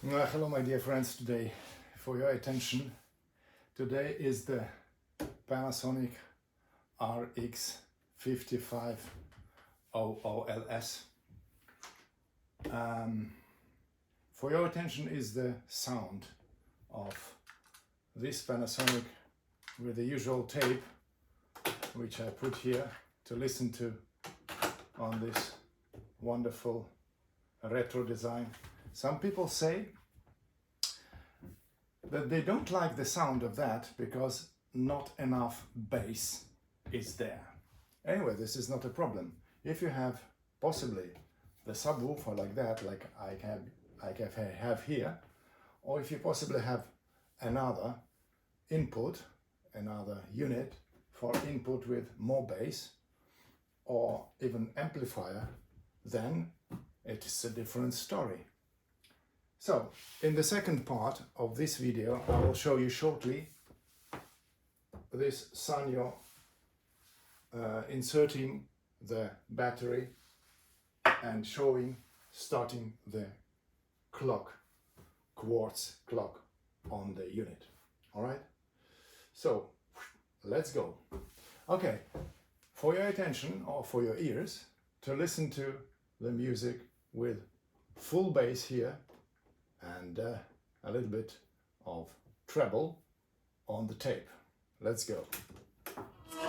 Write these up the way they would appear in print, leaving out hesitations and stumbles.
Hello my dear friends, today for your attention, today is the Panasonic RX-5500. For your attention is the sound of this Panasonic with the usual tape which I put here to listen to on this wonderful retro design. Some people say that they don't like the sound of that because not enough bass is there. Anyway, this is not a problem. If you have possibly the subwoofer like that, like I have here, or if you possibly have another input, another unit for input with more bass, or even amplifier, then it is a different story. So, in the second part of this video, I will show you shortly this Sanyo inserting the battery and starting the clock, quartz clock on the unit. Alright? So, let's go. Okay, for your attention or for your ears, to listen to the music with full bass here and a little bit of treble on the tape. Let's go.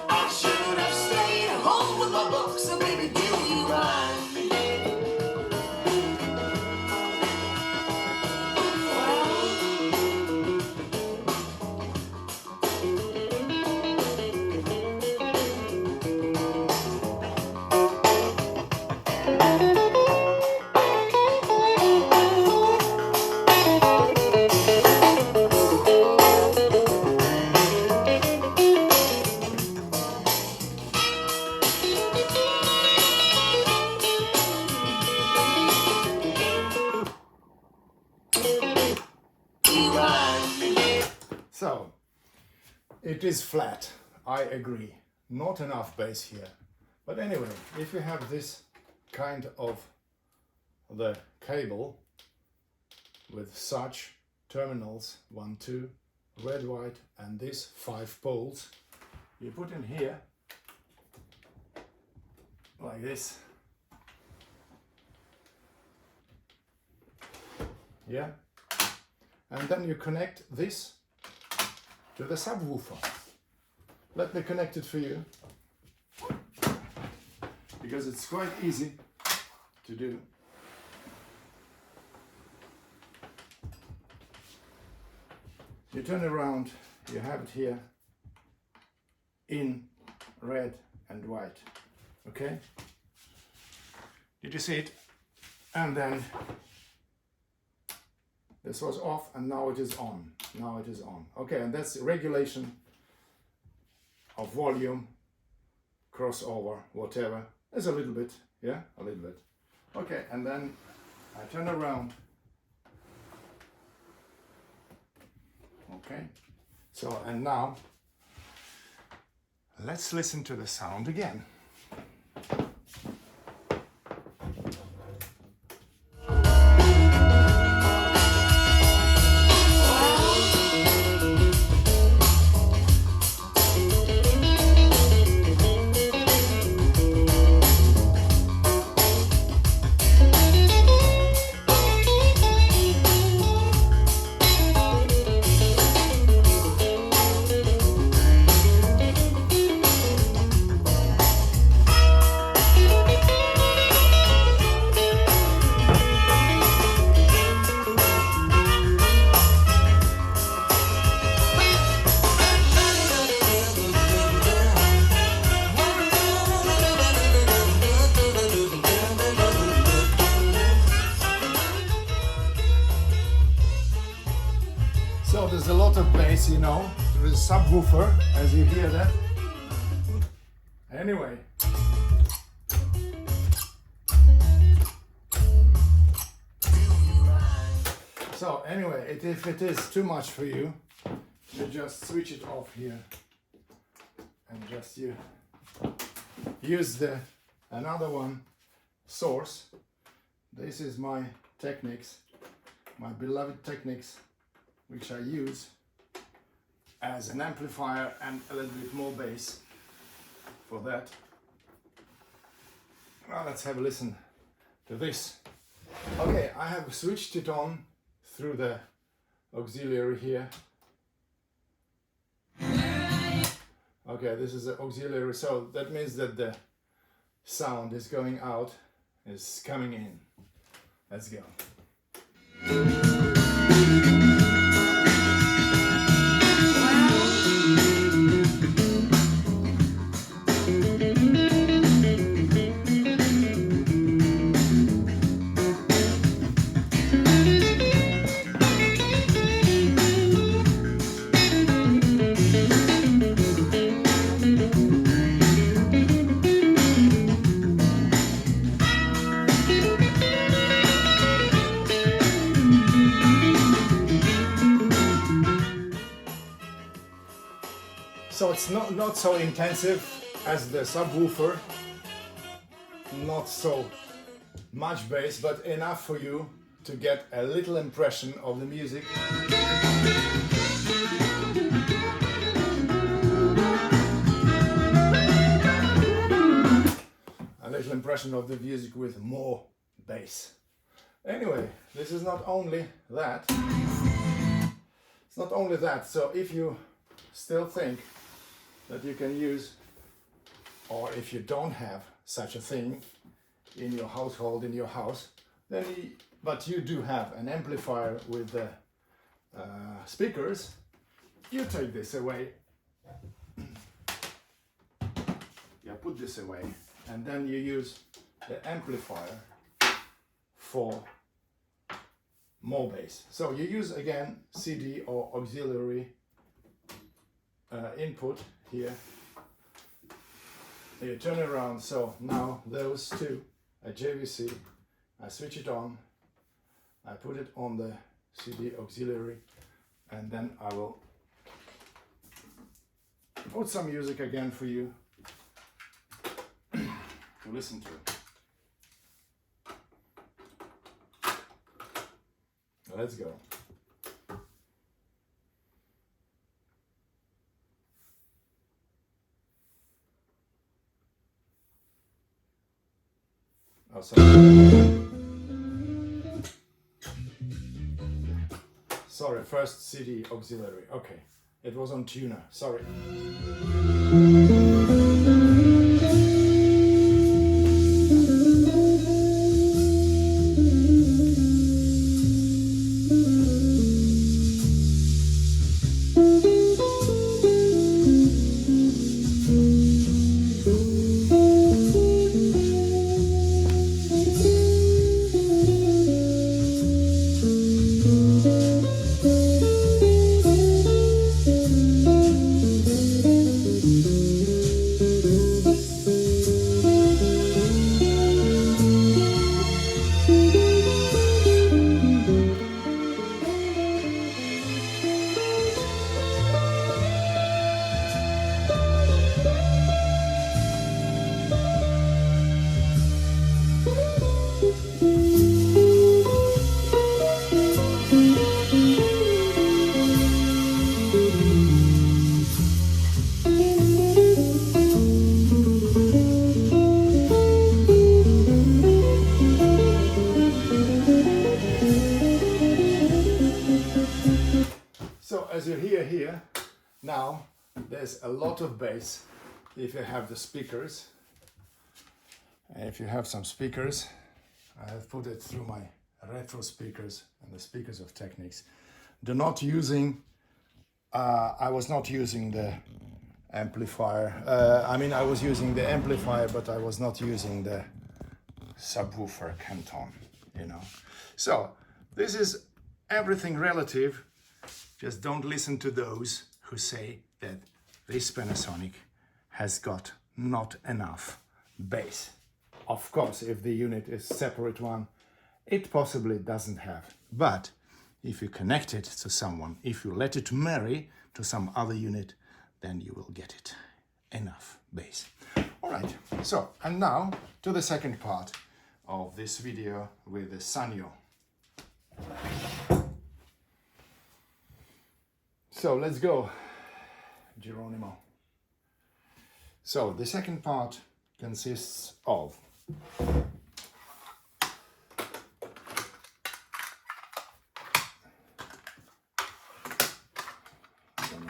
I should have stayed home with my books, so baby, do you right? So, it is flat, I agree. Not enough bass here. But anyway, if you have this kind of the cable with such terminals, 1, 2, red, white, and these 5 poles, you put in here, like this. Yeah? And then you connect this to the subwoofer. Let me connect it for you, because it's quite easy to do. You turn around, you have it here in red and white. Okay? Did you see it? And then this was off and now it is on. Now it is on. Okay, and that's regulation of volume, crossover, whatever. There's a little bit, yeah, a little bit. Okay, and then I turn around. Okay, so and now let's listen to the sound again. So there's a lot of bass, you know, there is a subwoofer, as you hear that. Anyway. So anyway, if it is too much for you, you just switch it off here and just you use the another one source. This is my Technics my beloved Technics, which I use as an amplifier and a little bit more bass for that. Well, let's have a listen to this. Okay, I have switched it on through the auxiliary here. Okay, this is the auxiliary, so that means that the sound is going out, is coming in. Let's go. So it's not so intensive as the subwoofer, not so much bass, but enough for you to get a little impression of the music. A little impression of the music with more bass. Anyway, this is not only that. It's not only that, so if you still think that you can use, or if you don't have such a thing in your household, in your house, then but you do have an amplifier with the speakers, you take this away, you put this away, and then you use the amplifier for more bass. So you use again CD or auxiliary input here. You turn it around, so now those two are JVC. I switch it on, I put it on the CD auxiliary, and then I will put some music again for you to listen to. Let's go. Oh, sorry, first CD auxiliary. Okay, it was on tuner. Sorry. As you hear here, now there's a lot of bass if you have the speakers. And if you have some speakers, I have put it through my retro speakers and the speakers of Technics. I was not using the amplifier. I was using the amplifier, but I was not using the subwoofer Canton, you know. So this is everything relative. Just don't listen to those who say that this Panasonic has got not enough bass. Of course, if the unit is a separate one, it possibly doesn't have. But if you connect it to someone, if you let it marry to some other unit, then you will get it. Enough bass. All right, so, and now to the second part of this video with the Sanyo. So let's go, Geronimo. So the second part consists of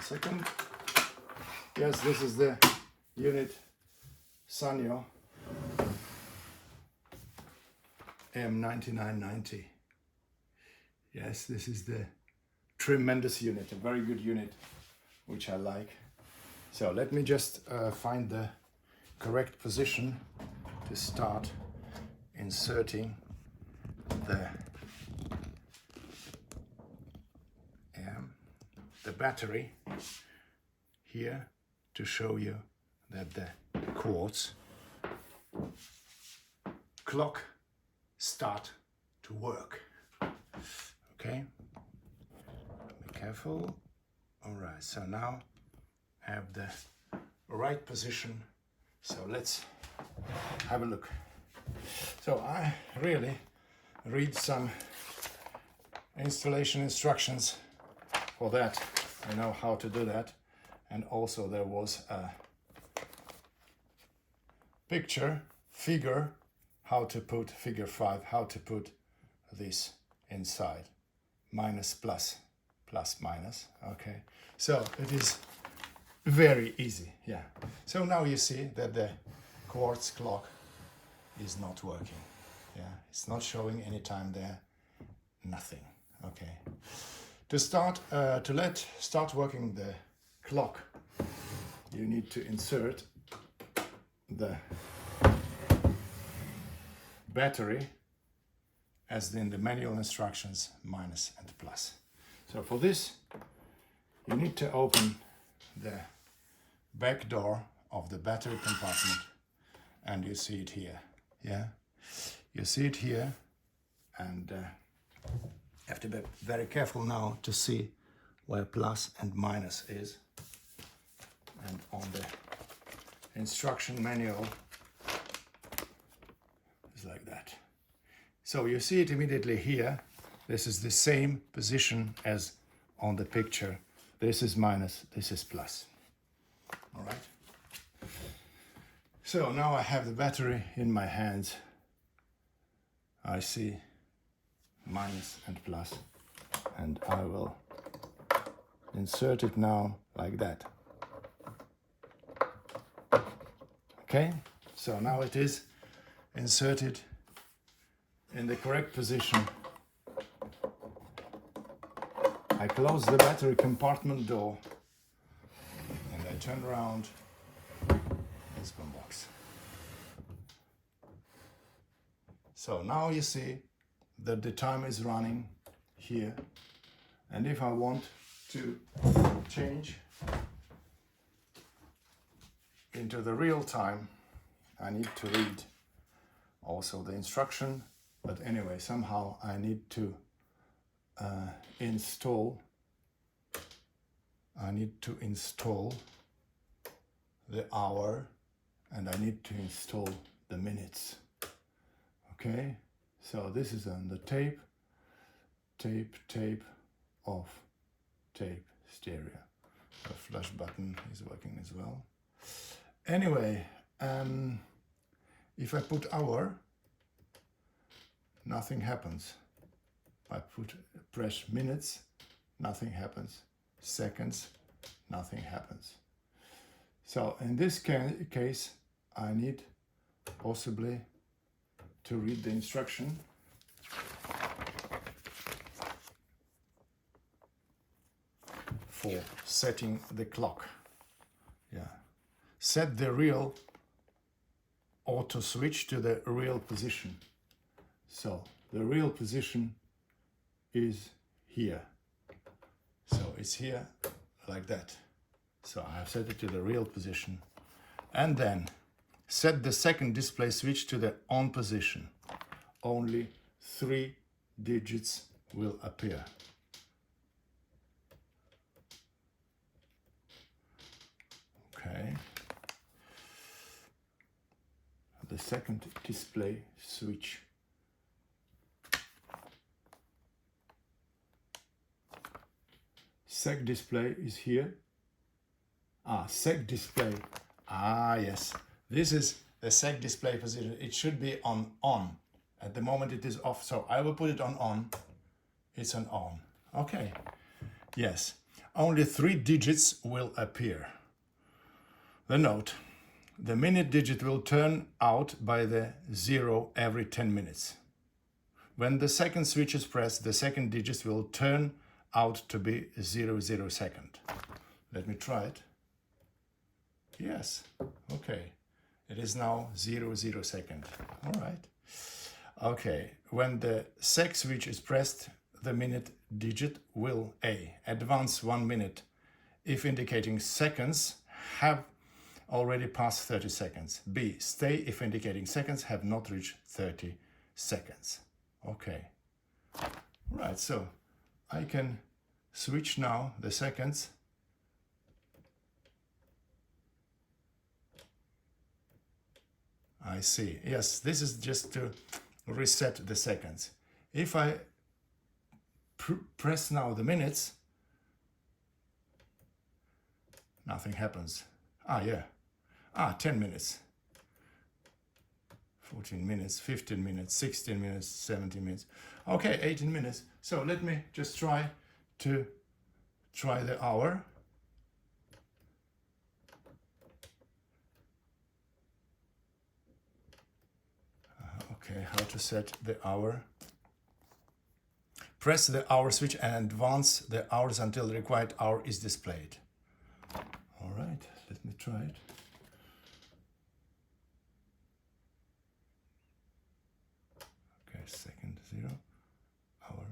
second. Yes, this is the unit Sanyo M9990. Yes, this is the tremendous unit, a very good unit, which I like. So let me just find the correct position to start inserting the battery here to show you that the quartz clock start to work. Okay, be careful. All right, so now I have the right position. So let's have a look. So I really read some installation instructions for that. I know how to do that. And also there was a figure, how to put figure 5, how to put this inside. Minus, plus, plus, minus. Okay. So it is very easy. Yeah. So now you see that the quartz clock is not working. Yeah. It's not showing any time there. Nothing. Okay. To start working the clock, you need to insert the battery as in the manual instructions, minus and plus. So for this, you need to open the back door of the battery compartment, and you see it here. Yeah, you see it here, and you have to be very careful now to see where plus and minus is. And on the instruction manual is like that. So you see it immediately here. This is the same position as on the picture. This is minus, this is plus. All right. So now I have the battery in my hands. I see minus and plus, and I will insert it now like that. Okay, so now it is inserted in the correct position. I close the battery compartment door and I turn around this boombox. So now you see that the time is running here, and if I want to change into the real time, I need to read also the instruction, but anyway, somehow I need to install the hour, and I need to install the minutes. Okay, so this is on the tape off, tape stereo. The flash button is working as well. Anyway, if I put hour, nothing happens. I press minutes, nothing happens. Seconds, nothing happens. So in this case, I need possibly to read the instruction. For setting the clock. Yeah. Set the real auto switch to the real position. So the real position is here. So it's here like that. So I have set it to the real position. And then set the second display switch to the on position. Only 3 digits will appear. Okay. The second display switch sec display is here. Sec display. Yes. This is the sec display position. It should be on. At the moment it is off, so I will put it on. It's on. Okay. Yes. Only 3 digits will appear. The note. The minute digit will turn out by the 0 every 10 minutes. When the second switch is pressed, the second digit will turn out to be 00 second. Let me try it. Yes. Okay. It is now 00 second. All right. Okay. When the sec switch is pressed, the minute digit will A. Advance 1 minute if indicating seconds have already passed 30 seconds. B. Stay if indicating seconds have not reached 30 seconds. Okay. Right, so I can switch now the seconds. I see. Yes, this is just to reset the seconds. If I press now the minutes, nothing happens. 10 minutes. 14 minutes, 15 minutes, 16 minutes, 17 minutes. Okay, 18 minutes. So let me just try the hour. Okay, how to set the hour. Press the hour switch and advance the hours until the required hour is displayed. All right, let me try it. Okay, second 0, hour.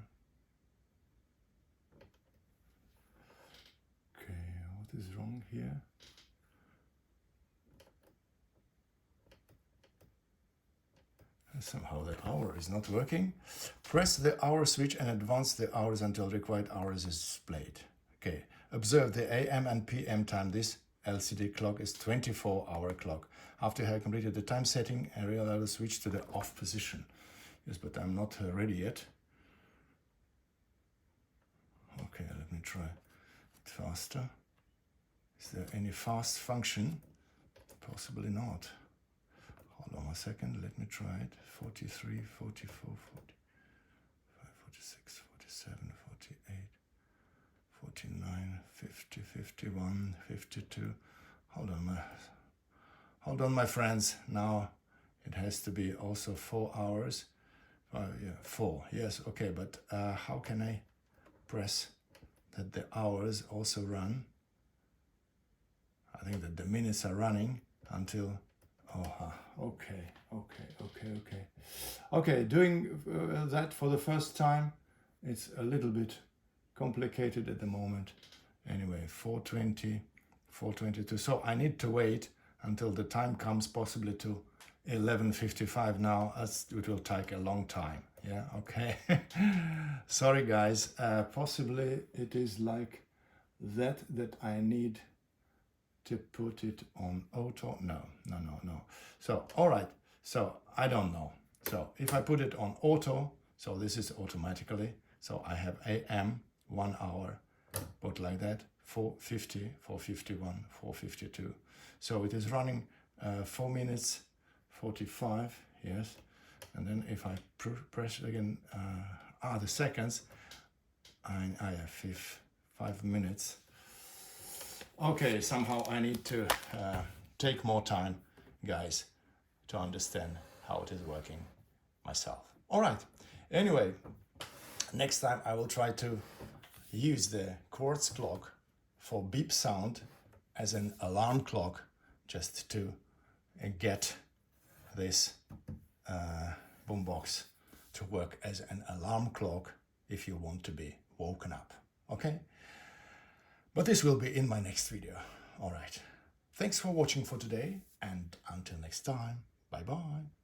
Okay, what is wrong here? Somehow the hour is not working. Press the hour switch and advance the hours until required hours is displayed. Okay, observe the AM and PM time. This LCD clock is 24-hour clock. After you have completed the time setting, I will switch to the off position. Yes, but I'm not ready yet. Okay, let me try it faster. Is there any fast function? Possibly not. Hold on a second, let me try it. 43, 44, 45, 46, 47, 48, 49, 50, 51, 52. Hold on, my friends. Now it has to be also 4 hours. 4. Yes, okay, but how can I press that the hours also run? I think that the minutes are running until... Okay, doing that for the first time, it's a little bit complicated at the moment. Anyway, 4:20, 4:22. So I need to wait until the time comes, possibly to 11:55 now. It will take a long time. Yeah, okay. Sorry, guys. Possibly it is like that I need to put it on auto. No. So, all right. So I don't know. So if I put it on auto, so this is automatically. So I have AM 1 hour, put like that, 4:50, 4:51, 4:52. So it is running 4 minutes 45. Yes. And then if I press it again, the seconds, I have 5 minutes. Okay, somehow I need to take more time, guys, to understand how it is working myself. All right. Anyway, next time I will try to use the quartz clock for beep sound as an alarm clock, just to get this boombox to work as an alarm clock if you want to be woken up. Okay? But this will be in my next video. All right. Thanks for watching for today, and until next time, bye-bye.